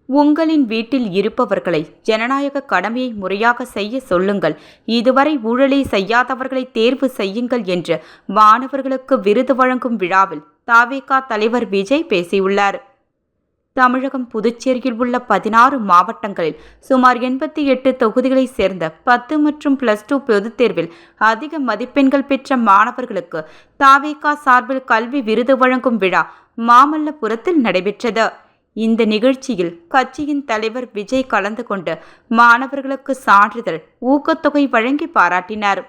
உங்களின் வீட்டில் இருப்பவர்களை ஜனநாயக கடமையை முறையாக செய்ய சொல்லுங்கள். இதுவரை ஊழலை செய்யாதவர்களை தேர்வு செய்யுங்கள் என்று மாணவர்களுக்கு விருது வழங்கும் விழாவில் தவேகா தலைவர் விஜய் பேசியுள்ளார். தமிழகம் புதுச்சேரியில் உள்ள 16 மாவட்டங்களில் சுமார் 88 தொகுதிகளைச் சேர்ந்த 10 மற்றும் +2 பொதுத் தேர்வில் அதிக மதிப்பெண்கள் பெற்ற மாணவர்களுக்கு தவேகா சார்பில் கல்வி விருது வழங்கும் விழா மாமல்லபுரத்தில் நடைபெற்றது. இந்த நிகழ்ச்சியில் கட்சியின் தலைவர் விஜய் கலந்து கொண்டு மாணவர்களுக்கு சான்றிதழ், ஊக்கத்தொகை வழங்கி பாராட்டினார்.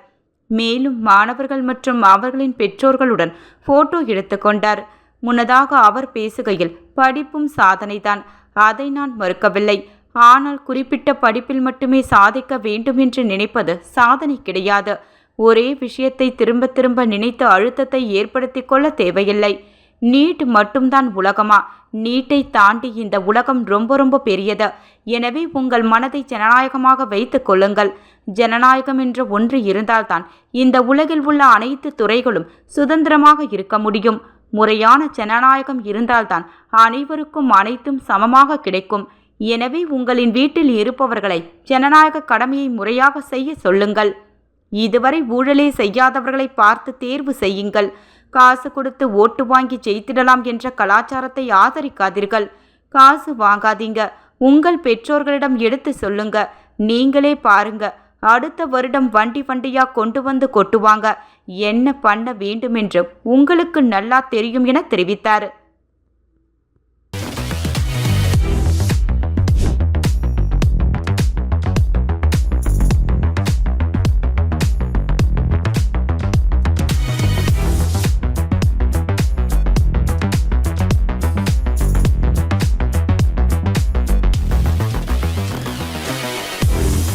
மேலும் மாணவர்கள் மற்றும் அவர்களின் பெற்றோர்களுடன் போட்டோ எடுத்துக்கொண்டார். முன்னதாக அவர் பேசுகையில், படிப்பும் சாதனைதான், அதை நான் மறுக்கவில்லை. ஆனால் குறிப்பிட்ட படிப்பில் மட்டுமே சாதிக்க வேண்டும் என்று நினைப்பது சாதனை கிடையாது. ஒரே விஷயத்தை திரும்ப திரும்ப நினைத்து அழுத்தத்தை ஏற்படுத்தி கொள்ள தேவையில்லை. நீட் மட்டும்தான் உலகமா? நீட்டை தாண்டி இந்த உலகம் ரொம்ப பெரியது. எனவே உங்கள் மனதை ஜனநாயகமாக வைத்துக் கொள்ளுங்கள். ஜனநாயகம் என்ற ஒன்று இருந்தால்தான் இந்த உலகில் உள்ள அனைத்து துறைகளும் சுதந்திரமாக இருக்க முடியும். முறையான ஜனநாயகம் இருந்தால்தான் அனைவருக்கும் அனைத்தும் சமமாக கிடைக்கும். எனவே உங்களின் வீட்டில் இருப்பவர்களை ஜனநாயக கடமையை முறையாக செய்ய சொல்லுங்கள். இதுவரை ஊழலே செய்யாதவர்களை பார்த்து தேர்வு செய்யுங்கள். காசு கொடுத்து ஓட்டு வாங்கி ஜெயித்திடலாம் என்ற கலாச்சாரத்தை ஆதரிக்காதீர்கள். காசு வாங்காதீங்க. உங்கள் பெற்றோர்களிடம் எடுத்து சொல்லுங்க. நீங்களே பாருங்க, அடுத்த வருடம் வண்டியா கொண்டு வந்து கொட்டுவாங்க. என்ன பண்ண வேண்டுமென்று உங்களுக்கு நல்லா தெரியும் என தெரிவித்தார்.